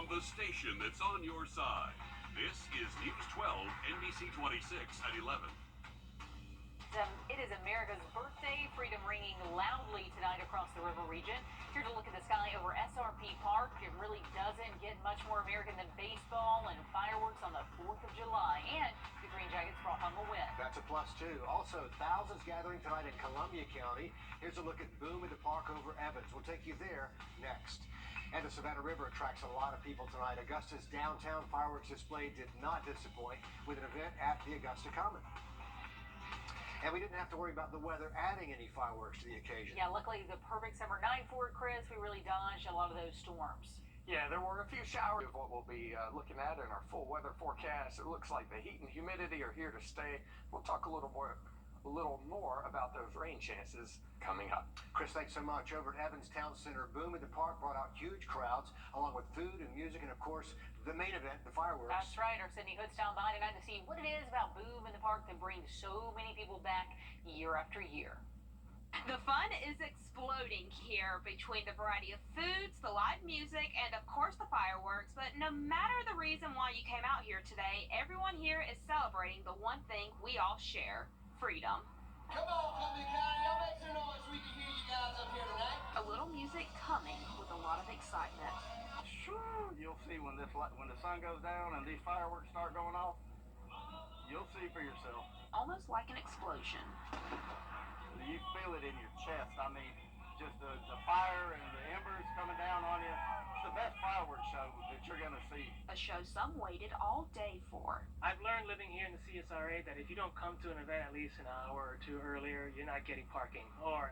from the station that's on your side. This is News 12, NBC 26 at 11. It is America's birthday. Freedom ringing loudly tonight across the river region. Here to look at the sky over SRP Park. It really doesn't get much more American than baseball and fireworks on the 4th of July. And the Green Jackets brought home a win. That's a plus, too. Also, thousands gathering tonight in Columbia County. Here's a look at Boom in the Park over Evans. We'll take you there next. And the Savannah River attracts a lot of people tonight. Augusta's downtown fireworks display did not disappoint with an event at the Augusta Common. And we didn't have to worry about the weather adding any fireworks to the occasion. Yeah, luckily the perfect summer night for it, Chris. We really dodged a lot of those storms. Yeah, there were a few showers. What we'll be looking at in our full weather forecast. It looks like the heat and humidity are here to stay. We'll talk a little more about those rain chances coming up. Chris, thanks so much. Over at Evans Town Center, Boom in the Park brought out huge crowds, along with food and music, and of course, the main event, the fireworks. That's right. Our Sydney Hood's down by tonight to see what it is about Boom in the Park that brings so many people back year after year. The fun is exploding here between the variety of foods, the live music, and of course the fireworks. But no matter the reason why you came out here today, everyone here is celebrating the one thing we all share: freedom. Come on, Columbia County, y'all make some noise so we can hear you guys up here tonight. A little music coming with a lot of excitement. Sure, you'll see when the sun goes down and these fireworks start going off. You'll see for yourself. Almost like an explosion. You feel it in your chest. I mean, just the fire and the embers coming down on you. It's the best fireworks show that you're going to see. A show some waited all day for. I've learned living here in the CSRA that if you don't come to an event at least an hour or two earlier, you're not getting parking or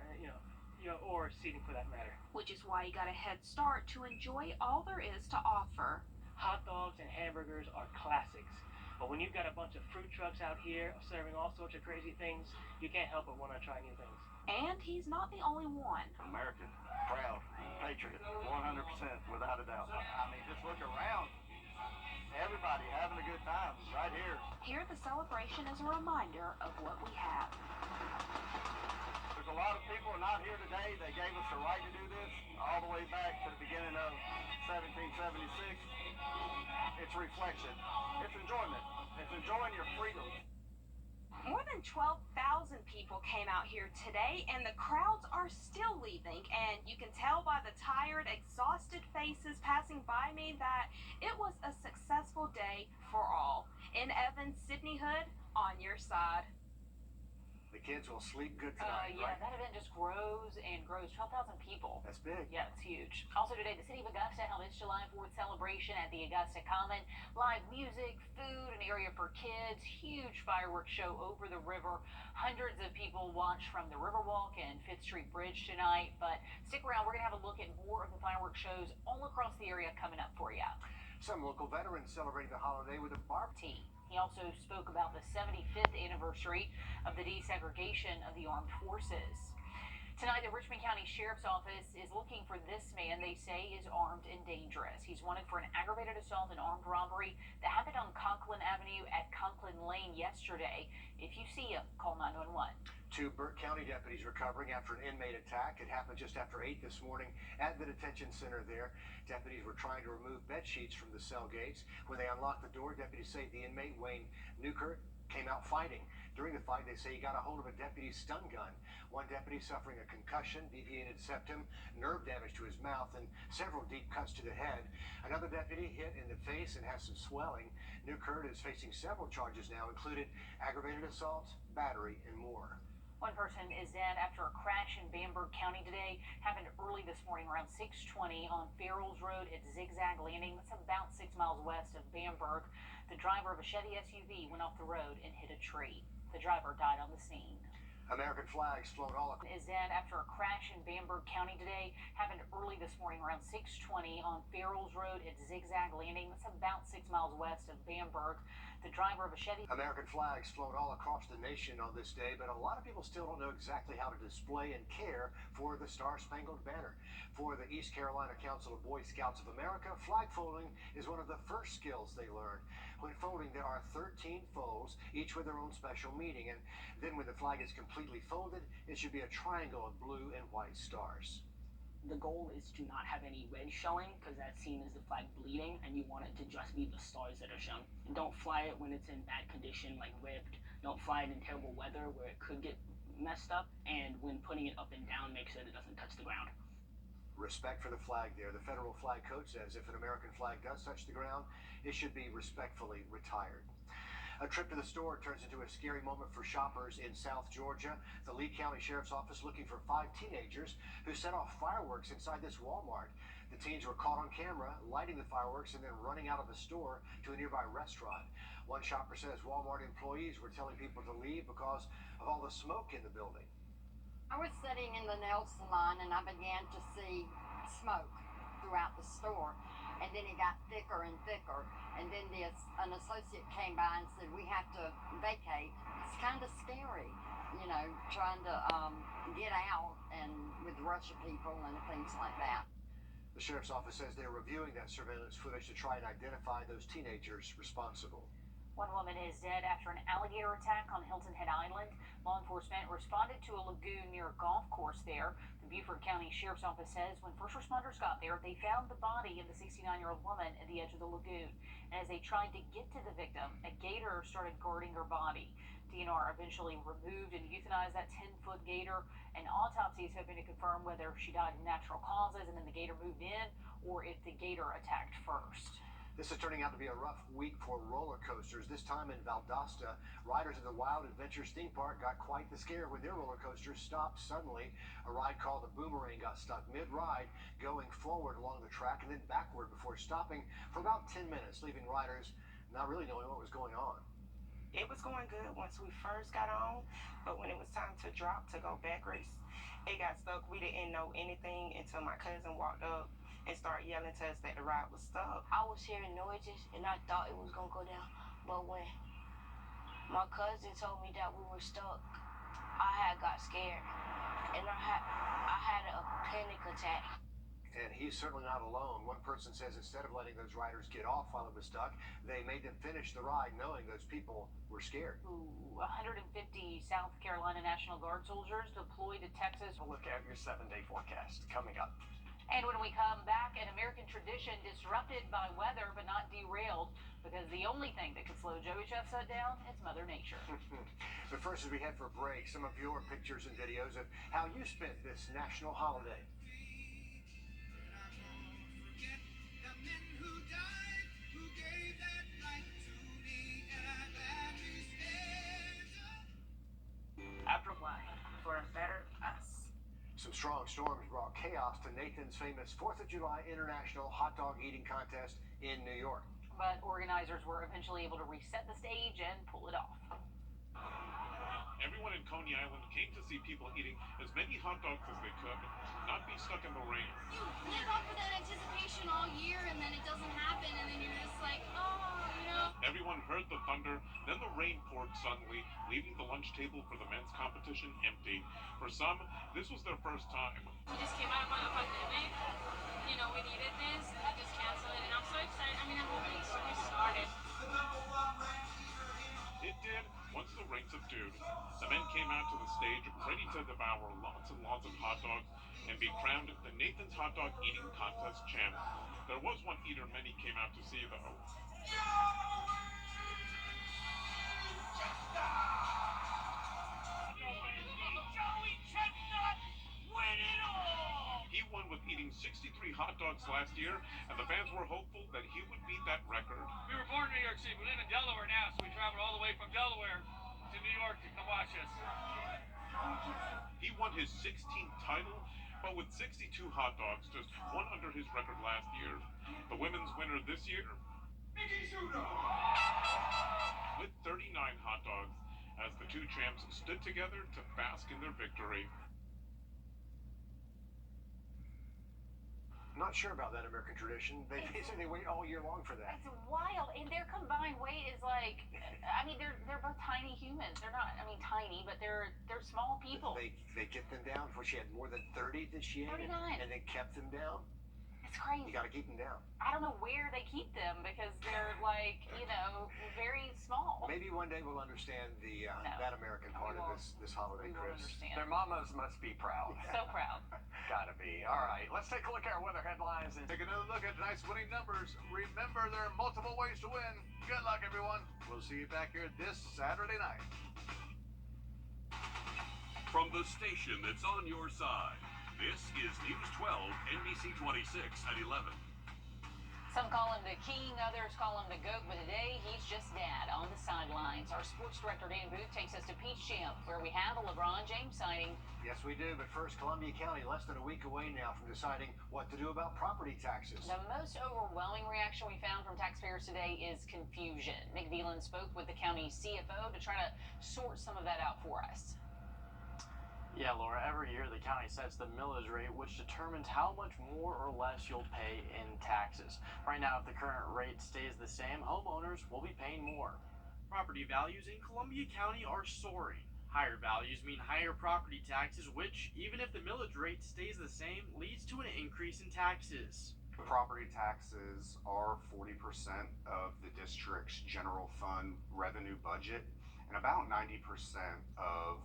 seating for that matter. Which is why you got a head start to enjoy all there is to offer. Hot dogs and hamburgers are classics. But when you've got a bunch of fruit trucks out here serving all sorts of crazy things, you can't help but want to try new things. And he's not the only one. American, proud, patriot, 100% without a doubt. I mean, just look around. Everybody having a good time right here. Here, the celebration is a reminder of what we have. There's a lot of people not here today. They gave us the right to do this all the way back to the beginning of 1776. It's reflection. It's enjoyment. It's enjoying your freedom. More than 12,000 people came out here today, and the crowds are still leaving. And you can tell by the tired, exhausted faces passing by me that it was a successful day for all. In Evans, Sydney Hood, on your side. The kids will sleep good tonight, Yeah, right? that event just grows and grows. 12,000 people. That's big. Yeah, it's huge. Also today, the city of Augusta held its July 4th celebration at the Augusta Common. Live music, food, an area for kids, huge fireworks show over the river. Hundreds of people watched from the Riverwalk and 5th Street Bridge tonight. But stick around, we're going to have a look at more of the fireworks shows all across the area coming up for you. Some local veterans celebrating the holiday with a barbecue. He also spoke about the 75th anniversary of the desegregation of the armed forces. Tonight, the Richmond County Sheriff's Office is looking for this man they say is armed and dangerous. He's wanted for an aggravated assault and armed robbery that happened on Conklin Avenue at Conklin Lane yesterday. If you see him, call 911. 2 Burke County deputies recovering after an inmate attack. It happened just after 8 this morning at the detention center there. Deputies were trying to remove bed sheets from the cell gates. When they unlocked the door, deputies say the inmate, Wayne Newkirk, came out fighting. During the fight, they say he got a hold of a deputy's stun gun. One deputy suffering a concussion, deviated septum, nerve damage to his mouth, and several deep cuts to the head. Another deputy hit in the face and has some swelling. Newkirk is facing several charges now, including aggravated assault, battery, and more. One person is dead after a crash in Bamberg County today. Happened early this morning around 6:20 on Farrells Road at Zigzag Landing. That's about 6 miles west of Bamberg. The driver of a Chevy SUV went off the road and hit a tree. The driver died on the scene. American flags float all across. Is dead after a crash in Bamberg County today. Happened early this morning around 6:20 on Farrells Road at Zigzag Landing. That's about 6 miles west of Bamberg. The driver of a Chevy. American flags float all across the nation on this day, but a lot of people still don't know exactly how to display and care for the Star-Spangled Banner. For the East Carolina Council of Boy Scouts of America, flag folding is one of the first skills they learn. When folding, there are 13 folds, each with their own special meaning, and then when the flag is completely folded, it should be a triangle of blue and white stars. The goal is to not have any red showing, because that's seen as the flag bleeding, and you want it to just be the stars that are shown. And don't fly it when it's in bad condition, like ripped. Don't fly it in terrible weather where it could get messed up, and when putting it up and down, make sure that it doesn't touch the ground. Respect for the flag there. The federal flag code says if an American flag does touch the ground, it should be respectfully retired. A trip to the store turns into a scary moment for shoppers in South Georgia. The Lee County Sheriff's Office looking for 5 teenagers who set off fireworks inside this Walmart. The teens were caught on camera lighting the fireworks and then running out of the store to a nearby restaurant. One shopper says Walmart employees were telling people to leave because of all the smoke in the building. I was sitting in the nail salon and I began to see smoke throughout the store. And then it got thicker and thicker. And then an associate came by and said, we have to vacate. It's kind of scary, you know, trying to get out and with the rush of people and things like that. The sheriff's office says they're reviewing that surveillance footage to try and identify those teenagers responsible. One woman is dead after an alligator attack on Hilton Head Island. Law enforcement responded to a lagoon near a golf course there. The Beaufort County Sheriff's Office says when first responders got there, they found the body of the 69-year-old woman at the edge of the lagoon. And as they tried to get to the victim, a gator started guarding her body. DNR eventually removed and euthanized that 10-foot gator. An autopsy is hoping to confirm whether she died of natural causes and then the gator moved in, or if the gator attacked first. This is turning out to be a rough week for roller coasters. This time in Valdosta, riders at the Wild Adventures theme park got quite the scare when their roller coaster stopped suddenly. A ride called the Boomerang got stuck mid-ride, going forward along the track and then backward before stopping for about 10 minutes, leaving riders not really knowing what was going on. It was going good once we first got on, but when it was time to drop to go backwards, it got stuck. We didn't know anything until my cousin walked up and started yelling to us that the ride was stuck. I was hearing noises and I thought it was gonna go down, but when my cousin told me that we were stuck, I had got scared and I had a panic attack. And he's certainly not alone. One person says instead of letting those riders get off while it was stuck, they made them finish the ride knowing those people were scared. 150 South Carolina National Guard soldiers deployed to Texas. We'll look at your 7-day forecast coming up. And when we come back, an American tradition disrupted by weather but not derailed, because the only thing that could slow Joey Chestnut down is Mother Nature. But first, as we head for a break, some of your pictures and videos of how you spent this national holiday. After what? For a better us. Some strong storms brought chaos to Nathan's famous 4th of July International Hot Dog Eating Contest in New York. But organizers were eventually able to reset the stage and pull it off. Everyone in Coney Island came to see people eating as many hot dogs as they could, not be stuck in the rain. You live off of that anticipation all year, and then it doesn't happen, and then you're just like, oh, you know. Everyone heard the thunder, then the rain poured suddenly, leaving the lunch table for the men's competition empty. For some, this was their first time. We just came out of a pandemic. You know, we needed this. We just canceled it, and I'm so excited. I mean, I'm hoping it's started. It did once the rain subdued. The men came out to the stage ready to devour lots and lots of hot dogs and be crowned the Nathan's Hot Dog Eating Contest champ. There was one eater many came out to see, though. Joey Chestnut, win it all! He won with eating 63 hot dogs last year, and the fans were hopeful that he would beat that record. We were born in New York City. We live in Delaware now, so we traveled all the way from Delaware to New York to come watch us. He won his 16th title, but with 62 hot dogs, just one under his record last year. The women's winner this year, with 39 hot dogs, as the two champs stood together to bask in their victory. Not sure about that American tradition. They basically wait all year long for that. It's wild, and their combined weight is like, I mean, they're both tiny humans. They're not, I mean, tiny, but they're small people. They get them down before she had more than 30 this year. 39. And then kept them down. It's crazy. You got to keep them down. I don't don't know where they keep them because they're like, very small. Maybe one day we'll understand the that American part of this holiday, We won't Chris. understand. Their mamas must be proud. So proud. Gotta be. All right, let's take a look at our weather headlines and Take another look at tonight's winning numbers. Remember, there are multiple ways to win. Good luck, everyone. We'll see you back here this Saturday night. From the station that's on your side, this is News 12, NBC 26 at 11. Some call him the king, others call him the GOAT, but today he's just dad on the sidelines. Our sports director Dan Booth takes us to Peach Jam, where we have a LeBron James sighting. Yes, we do. But first, Columbia County less than a week away now from deciding what to do about property taxes. The most overwhelming reaction we found from taxpayers today is confusion. Nick Veland spoke with the county's CFO to try to sort some of that out for us. Yeah, Laura, every year the county sets the millage rate, which determines how much more or less you'll pay in taxes. Right now, if the current rate stays the same, homeowners will be paying more. Property values in Columbia County are soaring. Higher values mean higher property taxes, which, even if the millage rate stays the same, leads to an increase in taxes. Property taxes are 40% of the district's general fund revenue budget, and about 90% of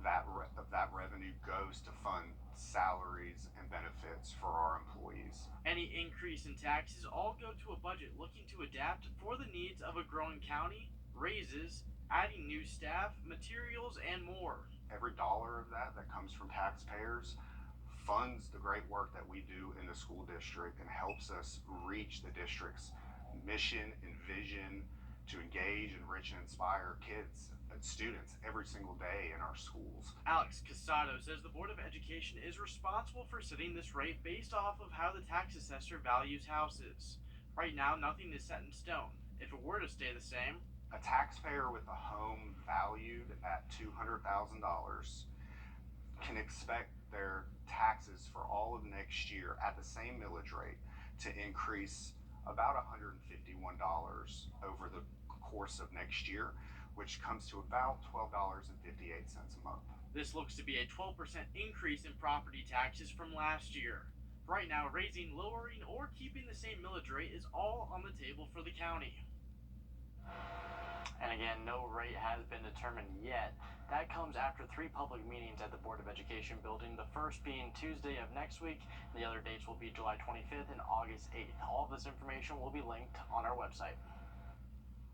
that revenue goes to fund salaries and benefits for our employees. Any increase in taxes all go to a budget looking to adapt for the needs of a growing county, raises, adding new staff, materials, and more. Every dollar of that comes from taxpayers funds the great work that we do in the school district and helps us reach the district's mission and vision to engage, enrich, and inspire kids and students every single day in our schools. Alex Casado says the Board of Education is responsible for setting this rate based off of how the tax assessor values houses. Right now, nothing is set in stone. If it were to stay the same, a taxpayer with a home valued at $200,000 can expect their taxes for all of next year at the same millage rate to increase about $151 over the course of next year, which comes to about $12.58 a month. This looks to be a 12% increase in property taxes from last year. Right now, raising, lowering, or keeping the same millage rate is all on the table for the county. And again, no rate has been determined yet. That comes after 3 public meetings at the Board of Education building, the first being Tuesday of next week. The other dates will be July 25th and August 8th. All of this information will be linked on our website.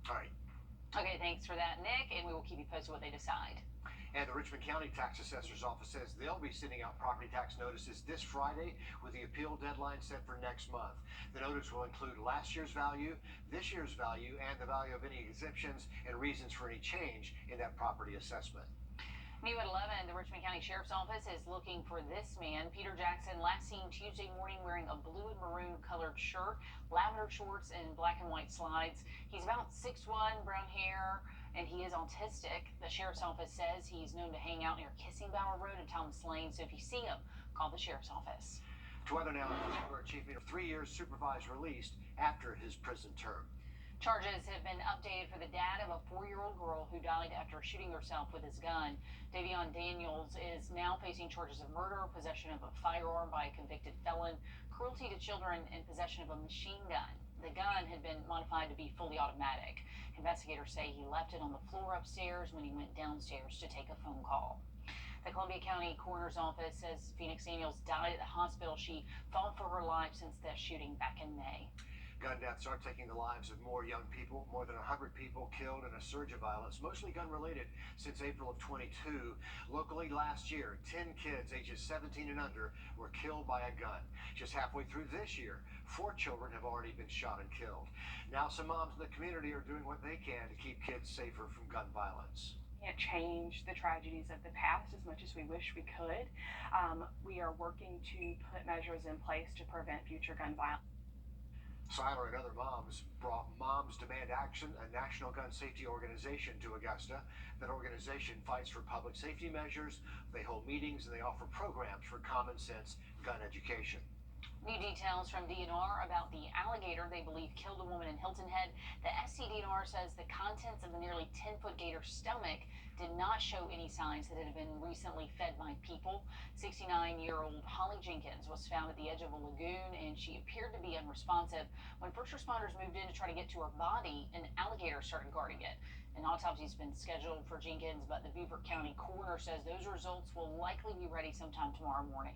All right. Okay, thanks for that, Nick, and we will keep you posted what they decide. And the Richmond County Tax Assessor's Office says they'll be sending out property tax notices this Friday with the appeal deadline set for next month. The notice will include last year's value, this year's value, and the value of any exemptions and reasons for any change in that property assessment. New at 11, the Richmond County Sheriff's Office is looking for this man, Peter Jackson, last seen Tuesday morning wearing a blue and maroon colored shirt, lavender shorts, and black and white slides. He's about 6'1", brown hair, and he is autistic. The Sheriff's Office says he's known to hang out near Kissing Bower Road and Thomas Lane, so if you see him, call the Sheriff's Office. To other now, our achievement of 3 years supervised released after his prison term. Charges have been updated for the dad of a 4-year-old girl who died after shooting herself with his gun. Davion Daniels is now facing charges of murder, possession of a firearm by a convicted felon, cruelty to children, and possession of a machine gun. The gun had been modified to be fully automatic. Investigators say he left it on the floor upstairs when he went downstairs to take a phone call. The Columbia County Coroner's Office says Phoenix Daniels died at the hospital. She fought for her life since that shooting back in May. Gun deaths are taking the lives of more young people. More than 100 people killed in a surge of violence, mostly gun-related, since April of 22. Locally last year, 10 kids ages 17 and under were killed by a gun. Just halfway through this year, 4 children have already been shot and killed. Now some moms in the community are doing what they can to keep kids safer from gun violence. Can't change the tragedies of the past as much as we wish we could. We are working to put measures in place to prevent future gun violence. Siler and other moms brought Moms Demand Action, a national gun safety organization, to Augusta. That organization fights for public safety measures. They hold meetings and they offer programs for common sense gun education. New details from DNR about the alligator they believe killed a woman in Hilton Head. The SCDNR says the contents of the nearly 10-foot gator's stomach did not show any signs that it had been recently fed by people. 69-year-old Holly Jenkins was found at the edge of a lagoon, and she appeared to be unresponsive. When first responders moved in to try to get to her body, an alligator started guarding it. An autopsy's been scheduled for Jenkins, but the Beaufort County coroner says those results will likely be ready sometime tomorrow morning.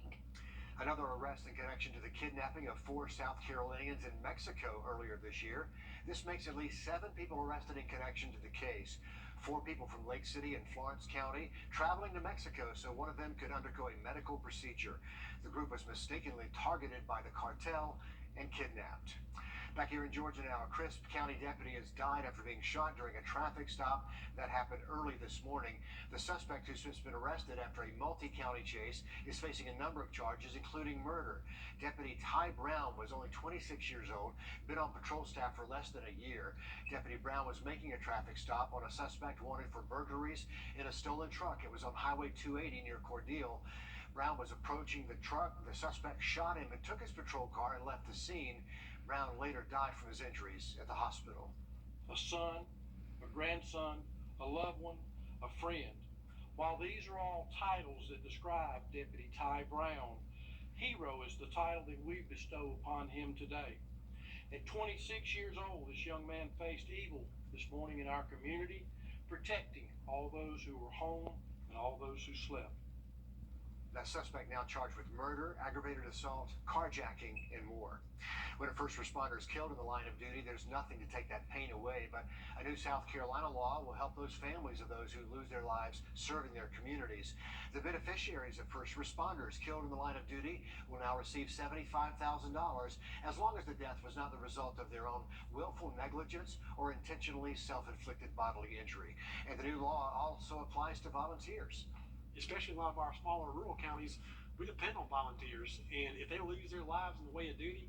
Another arrest in connection to the kidnapping of 4 South Carolinians in Mexico earlier this year. This makes at least 7 people arrested in connection to the case. 4 people from Lake City and Florence County traveling to Mexico so one of them could undergo a medical procedure. The group was mistakenly targeted by the cartel and kidnapped. Back here in Georgia now, a Crisp County deputy has died after being shot during a traffic stop that happened early this morning. The suspect, who's since been arrested after a multi-county chase, is facing a number of charges, including murder. Deputy Ty Brown was only 26 years old, been on patrol staff for less than a year. Deputy Brown was making a traffic stop on a suspect wanted for burglaries in a stolen truck. It was on Highway 280 near Cordele. Brown was approaching the truck. The suspect shot him and took his patrol car and left the scene. Brown later died from his injuries at the hospital. A son, a grandson, a loved one, a friend. While these are all titles that describe Deputy Ty Brown, hero is the title that we bestow upon him today. At 26 years old, this young man faced evil this morning in our community, protecting all those who were home and all those who slept. That suspect now charged with murder, aggravated assault, carjacking, and more. When a first responder is killed in the line of duty, there's nothing to take that pain away, but a new South Carolina law will help those families of those who lose their lives serving their communities. The beneficiaries of first responders killed in the line of duty will now receive $75,000 as long as the death was not the result of their own willful negligence or intentionally self-inflicted bodily injury. And the new law also applies to volunteers. Especially in a lot of our smaller rural counties, we depend on volunteers, and if they lose their lives in the way of duty,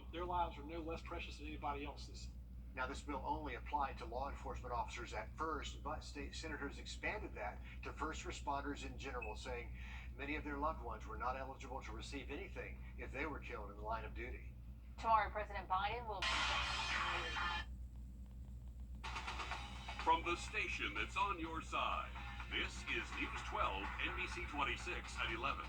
their lives are no less precious than anybody else's. Now, this bill only applied to law enforcement officers at first, but state senators expanded that to first responders in general, saying many of their loved ones were not eligible to receive anything if they were killed in the line of duty. Tomorrow, President Biden will... From the station that's on your side, this is News 12, NBC 26 at 11.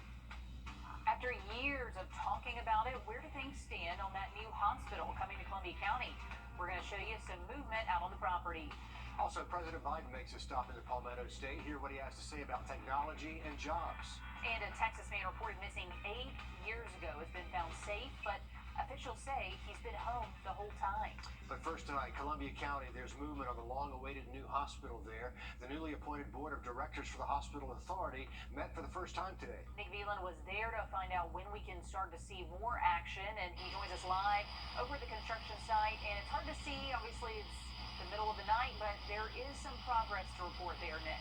After years of talking about it, where do things stand on that new hospital coming to Columbia County? We're going to show you some movement out on the property. Also, President Biden makes a stop in the Palmetto State. Hear what he has to say about technology and jobs. And a Texas man reported missing 8 years ago has been found safe, but officials say he's been home the whole time. But first tonight, Columbia County, there's movement on the long-awaited new hospital there. The newly appointed board of directors for the hospital authority met for the first time today. Nick Veland was there to find out when we can start to see more action, and he joins us live over at the construction site. And it's hard to see, obviously it's the middle of the night, but there is some progress to report there, Nick.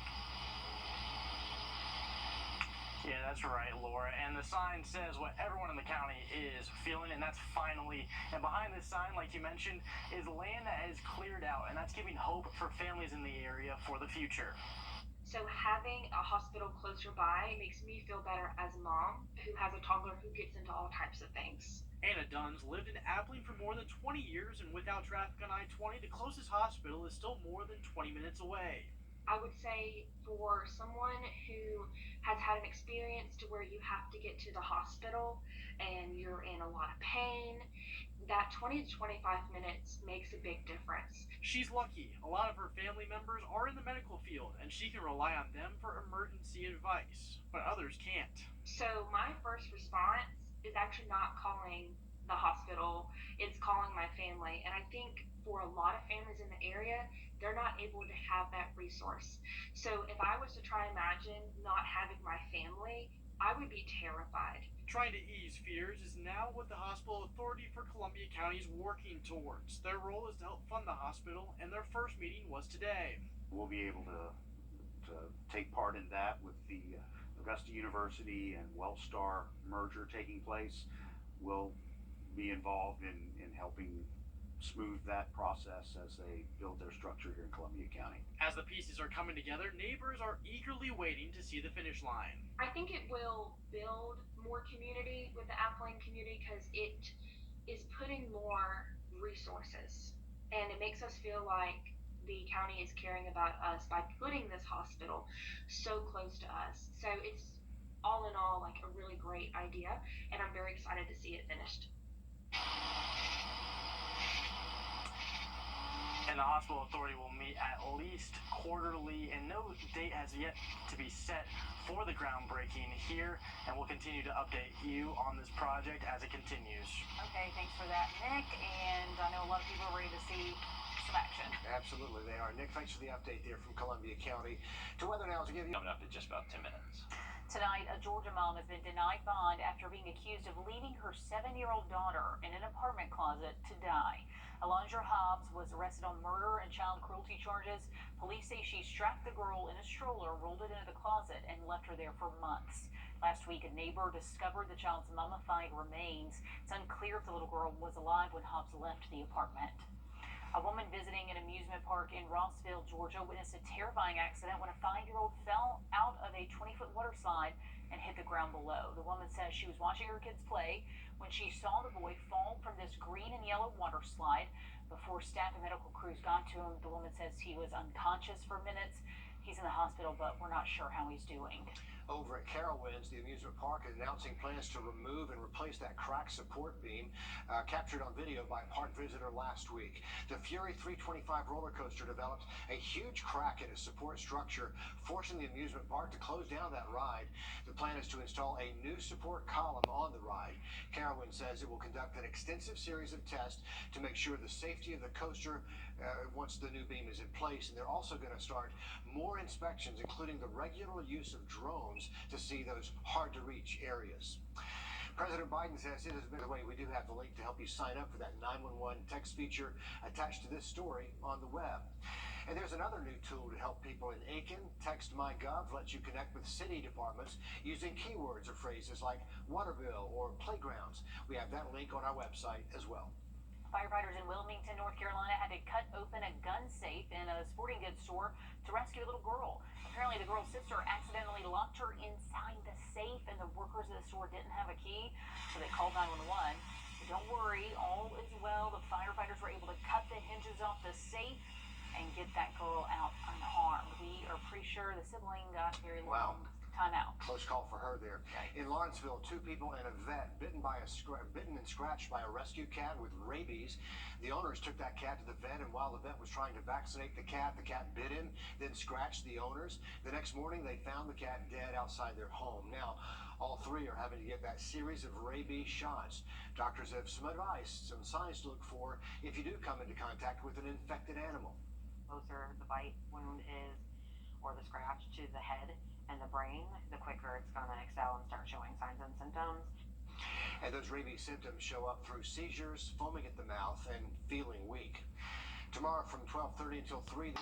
Yeah, that's right, Laura. And the sign says what everyone in the county is feeling, and that's finally. And behind this sign, like you mentioned, is land that is cleared out, and that's giving hope for families in the area for the future. So having a hospital closer by makes me feel better as a mom who has a toddler who gets into all types of things. Anna Dunn's lived in Abilene for more than 20 years, and without traffic on I-20, the closest hospital is still more than 20 minutes away. I would say for someone who has had an experience to where you have to get to the hospital and you're in a lot of pain, that 20 to 25 minutes makes a big difference. She's lucky. A lot of her family members are in the medical field, and she can rely on them for emergency advice, but others can't. So my first response is actually not calling the hospital, it's calling my family. And I think for a lot of families in the area, they're not able to have that resource. So if I was to try and imagine not having my family, I would be terrified. Trying to ease fears is now what the Hospital Authority for Columbia County is working towards. Their role is to help fund the hospital, and their first meeting was today. We'll be able to take part in that with the Augusta University and Wellstar merger taking place. We'll be involved in helping smooth that process as they build their structure here in Columbia County. As the pieces are coming together, neighbors are eagerly waiting to see the finish line. I think it will build more community with the Abilene community because it is putting more resources. And it makes us feel like the county is caring about us by putting this hospital so close to us. So it's all in all like a really great idea, and I'm very excited to see it finished. And the hospital authority will meet at least quarterly, and no date has yet to be set for the groundbreaking here, and we'll continue to update you on this project as it continues. Okay, thanks for that, Nick, and I know a lot of people are ready to see some action. Absolutely, they are. Nick, thanks for the update there from Columbia County. To weather now to give you... Coming up in just about 10 minutes. Tonight, a Georgia mom has been denied bond after being accused of leaving her 7-year-old daughter in an apartment closet to die. Alondra Hobbs was arrested on murder and child cruelty charges. Police say she strapped the girl in a stroller, rolled it into the closet, and left her there for months. Last week, a neighbor discovered the child's mummified remains. It's unclear if the little girl was alive when Hobbs left the apartment. A woman visiting an amusement park in Rossville, Georgia, witnessed a terrifying accident when a 5-year-old fell out of a 20-foot water slide and hit the ground below. The woman says she was watching her kids play when she saw the boy fall from this green and yellow water slide. Before staff and medical crews got to him, the woman says he was unconscious for minutes. He's in the hospital, but we're not sure how he's doing. Over at Carowinds, the amusement park is announcing plans to remove and replace that cracked support beam captured on video by a park visitor last week. The Fury 325 roller coaster developed a huge crack in its support structure, forcing the amusement park to close down that ride. The plan is to install a new support column on the ride. Carowinds says it will conduct an extensive series of tests to make sure the safety of the coaster once the new beam is in place, and they're also going to start more inspections, including the regular use of drones to see those hard-to-reach areas. President Biden says it has been away. We do have the link to help you sign up for that 911 text feature attached to this story on the web. And there's another new tool to help people in Aiken. Text MyGov lets you connect with city departments using keywords or phrases like water bill or playgrounds. We have that link on our website as well. Firefighters in Wilmington, North Carolina had to cut open a gun safe in a sporting goods store to rescue a little girl. Apparently, the girl's sister accidentally locked her inside the safe, and the workers at the store didn't have a key, so they called 911. But don't worry, all is well. The firefighters were able to cut the hinges off the safe and get that girl out unharmed. We are pretty sure the sibling got very long time out. Close call for her there. In Lawrenceville, 2 people and a vet bitten and scratched by a rescue cat with rabies. The owners took that cat to the vet, and while the vet was trying to vaccinate the cat bit him, then scratched the owners. The next morning, they found the cat dead outside their home. Now, all 3 are having to get that series of rabies shots. Doctors have some advice, some signs to look for if you do come into contact with an infected animal. The closer the bite wound is, or the scratch to the head and the brain, the quicker it's going to excel and start showing signs and symptoms. And those rabies symptoms show up through seizures, foaming at the mouth, and feeling weak. Tomorrow from 12:30 until 3.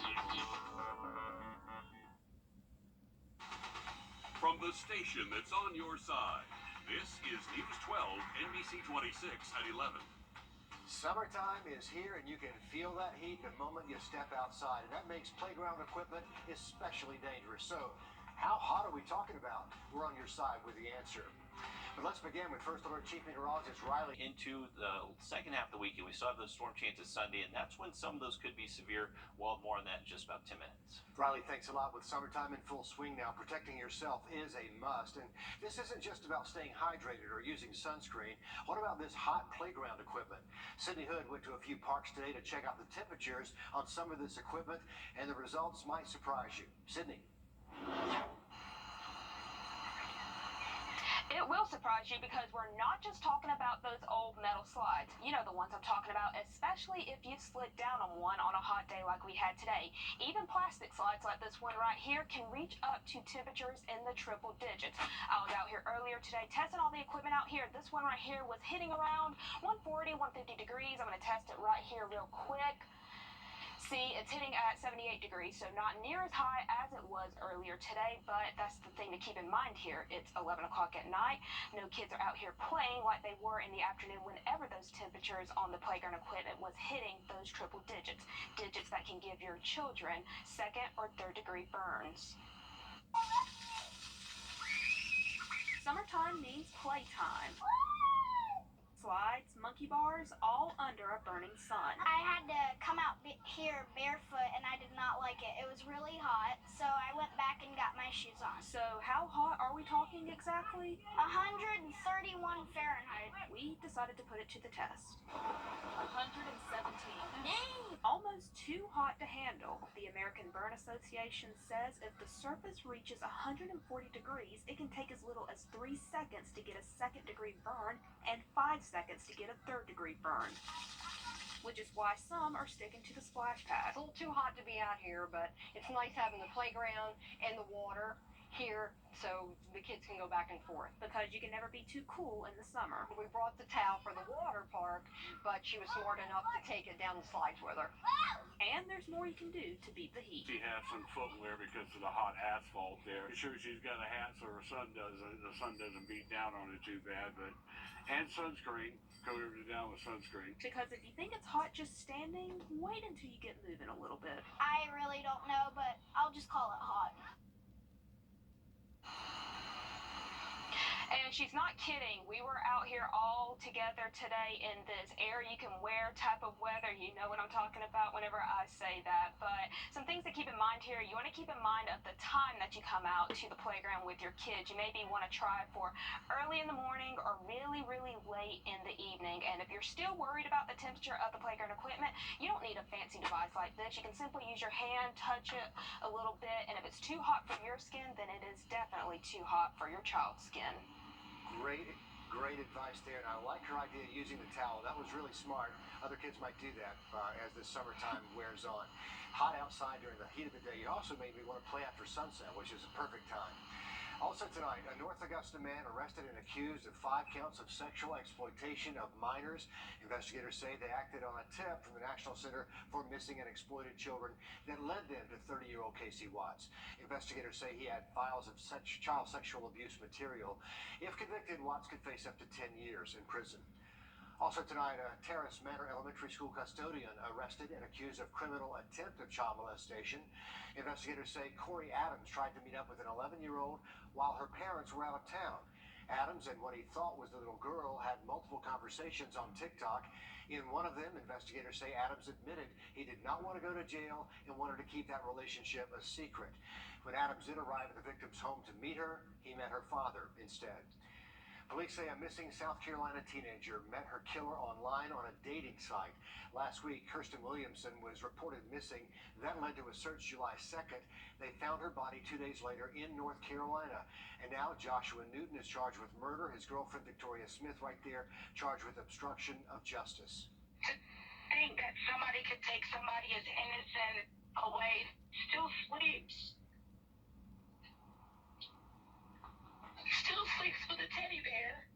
From the station that's on your side, this is News 12, NBC 26 at 11. Summertime is here, and you can feel that heat the moment you step outside, and that makes playground equipment especially dangerous. So, how hot are we talking about? We're on your side with the answer. But let's begin with First Alert Chief Meteorologist Riley. Into the second half of the weekend, we still have those storm chances Sunday, and that's when some of those could be severe. We'll have more on that in just about 10 minutes. Riley, thanks a lot. With summertime in full swing now, protecting yourself is a must. And this isn't just about staying hydrated or using sunscreen. What about this hot playground equipment? Sydney Hood went to a few parks today to check out the temperatures on some of this equipment, and the results might surprise you. Sydney. It will surprise you because we're not just talking about those old metal slides. You know the ones I'm talking about, especially if you slid down on one on a hot day like we had today. Even plastic slides like this one right here can reach up to temperatures in the triple digits. I was out here earlier today testing all the equipment out here. This one right here was hitting around 140, 150 degrees. I'm going to test it right here real quick. See, it's hitting at 78 degrees, so not near as high as it was earlier today, but that's the thing to keep in mind here. It's 11 o'clock at night. No kids are out here playing like they were in the afternoon whenever those temperatures on the playground equipment was hitting those triple digits. Digits that can give your children 2nd or 3rd degree burns. Summertime means playtime. slides, monkey bars, all under a burning sun. I had to come out here barefoot and I did not like it. It was really hot, so I went back and got my shoes on. So how hot are we talking exactly? 131 Fahrenheit. We decided to put it to the test. 117. Dang! Almost too hot to handle. The American Burn Association says if the surface reaches 140 degrees, it can take as little as 3 seconds to get a second-degree burn and 5 seconds to get a third-degree burn. Which is why some are sticking to the splash pad. It's a little too hot to be out here, but it's nice having the playground and the water here so the kids can go back and forth. Because you can never be too cool in the summer. We brought the towel for the water park, but she was smart enough to take it down the slides with her. And there's more you can do to beat the heat. She has some footwear because of the hot asphalt there. Sure, she's got a hat so the sun doesn't beat down on it too bad, and sunscreen. Coat her down with sunscreen. Because if you think it's hot just standing, wait until you get moving a little bit. I really don't know, but I'll just call it hot. And she's not kidding. We were out here all together today in this air you can wear type of weather. You know what I'm talking about whenever I say that. But some things to keep in mind here. You want to keep in mind of the time that you come out to the playground with your kids. You maybe want to try for early in the morning or really, really late in the evening. And if you're still worried about the temperature of the playground equipment, you don't need a fancy device like this. You can simply use your hand, touch it a little bit. And if it's too hot for your skin, then it is definitely too hot for your child's skin. Great advice there, and I like her idea of using the towel. That was really smart. Other kids might do that as the summertime wears on. Hot outside during the heat of the day. You also made me want to play after sunset, which is a perfect time. Also tonight, a North Augusta man arrested and accused of 5 counts of sexual exploitation of minors. Investigators say they acted on a tip from the National Center for Missing and Exploited Children that led them to 30-year-old Casey Watts. Investigators say he had files of child sexual abuse material. If convicted, Watts could face up to 10 years in prison. Also tonight, a Terrace Manor Elementary School custodian arrested and accused of criminal attempt of child molestation. Investigators say Corey Adams tried to meet up with an 11-year-old while her parents were out of town. Adams and what he thought was the little girl had multiple conversations on TikTok. In one of them, investigators say Adams admitted he did not want to go to jail and wanted to keep that relationship a secret. When Adams did arrive at the victim's home to meet her, he met her father instead. Police say a missing South Carolina teenager met her killer online on a dating site. Last week, Kirsten Williamson was reported missing. That led to a search July 2nd. They found her body 2 days later in North Carolina. And now Joshua Newton is charged with murder. His girlfriend, Victoria Smith, right there, charged with obstruction of justice. To think that somebody could take somebody as innocent away still sleeps. Still sleeps with a teddy bear.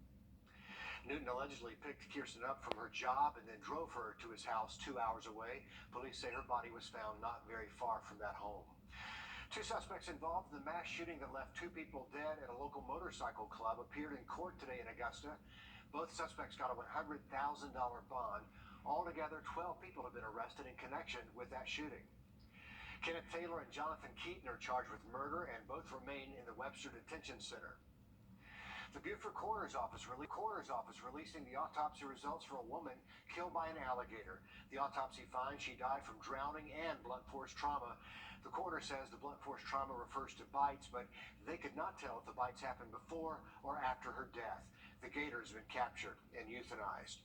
Newton allegedly picked Kirsten up from her job and then drove her to his house 2 hours away. Police say her body was found not very far from that home. 2 suspects involved in the mass shooting that left 2 people dead at a local motorcycle club appeared in court today in Augusta. Both suspects got a $100,000 bond. Altogether, 12 people have been arrested in connection with that shooting. Kenneth Taylor and Jonathan Keaton are charged with murder and both remain in the Webster Detention Center. The Beaufort Coroner's Office releasing the autopsy results for a woman killed by an alligator. The autopsy finds she died from drowning and blunt force trauma. The coroner says the blunt force trauma refers to bites, but they could not tell if the bites happened before or after her death. The gator has been captured and euthanized.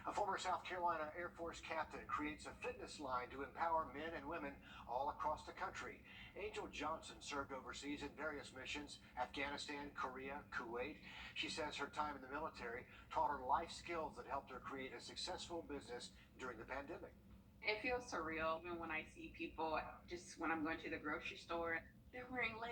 A former South Carolina Air Force captain creates a fitness line to empower men and women all across the country. Angel Johnson served overseas in various missions, Afghanistan, Korea, Kuwait. She says her time in the military taught her life skills that helped her create a successful business during the pandemic. It feels surreal even when I see people, just when I'm going to the grocery store, they're wearing my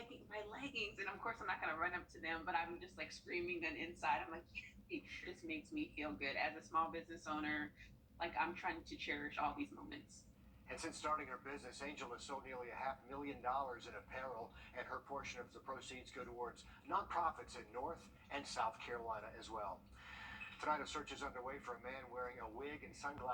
leggings, and of course I'm not going to run up to them, but I'm just like screaming and inside I'm like, yes. It just makes me feel good as a small business owner. Like, I'm trying to cherish all these moments. And since starting her business, Angel has sold nearly $500,000 in apparel, and her portion of the proceeds go towards nonprofits in North and South Carolina as well. Tonight, a search is underway for a man wearing a wig and sunglasses